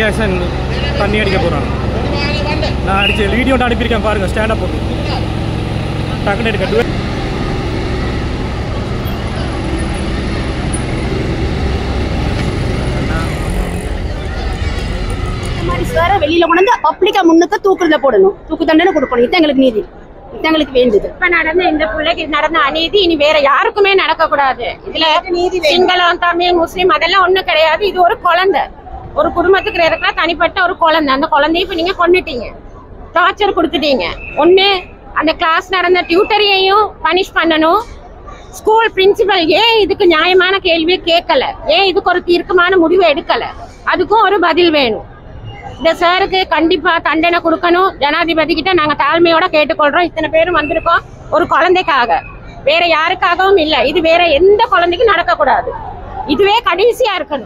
Allegation தண்ணி அடிக்க போகிறாங்க. நான் அடிச்சு வீடியோ அனுப்பியிருக்கேன் பாருங்கள். ஸ்டாண்டப் போட்டு டக்குன்னு எடுக்க சார் வெளியில கொண்டு பப்ளிக்கா முன்னுக்கு தூக்குறத போடணும், தூக்கு தண்டனை கொடுக்கணும். இது எங்களுக்கு நீதி, இது எங்களுக்கு வேண்டுது. இப்ப நடந்த இந்த பிள்ளைக்கு நடந்த அநீதி இனி வேற யாருக்குமே நடக்க கூடாது. இதுல சிங்களம், தமிழ், முஸ்லீம் அதெல்லாம் ஒண்ணும் கிடையாது. இது ஒரு குழந்தை, ஒரு குடும்பத்துக்கு இருக்கிற தனிப்பட்ட ஒரு குழந்தை. அந்த குழந்தைய இப்ப நீங்க கொன்னுட்டீங்க, டார்ச்சர் கொடுத்துட்டீங்க. ஒண்ணு அந்த கிளாஸ் நடந்த டியூட்டரையும் பனிஷ் பண்ணணும். ஸ்கூல் பிரின்சிபல் ஏன் இதுக்கு நியாயமான கேள்வியை கேட்கல, ஏன் இதுக்கு ஒரு தீர்க்கமான முடிவு எடுக்கல, அதுக்கும் ஒரு பதில் வேணும். இந்த சாருக்கு கண்டிப்பா தண்டனை கொடுக்கணும். ஜனாதிபதி கிட்ட நாங்க தாழ்மையோட கேட்டுக்கொள்றோம். இத்தனை பேரும் வந்திருக்கோம் ஒரு குழந்தைக்காக, வேற யாருக்காகவும் இல்ல. இது வேற எந்த குழந்தைக்கும் நடக்க கூடாது. இதுவே கடைசியா இருக்கணும்.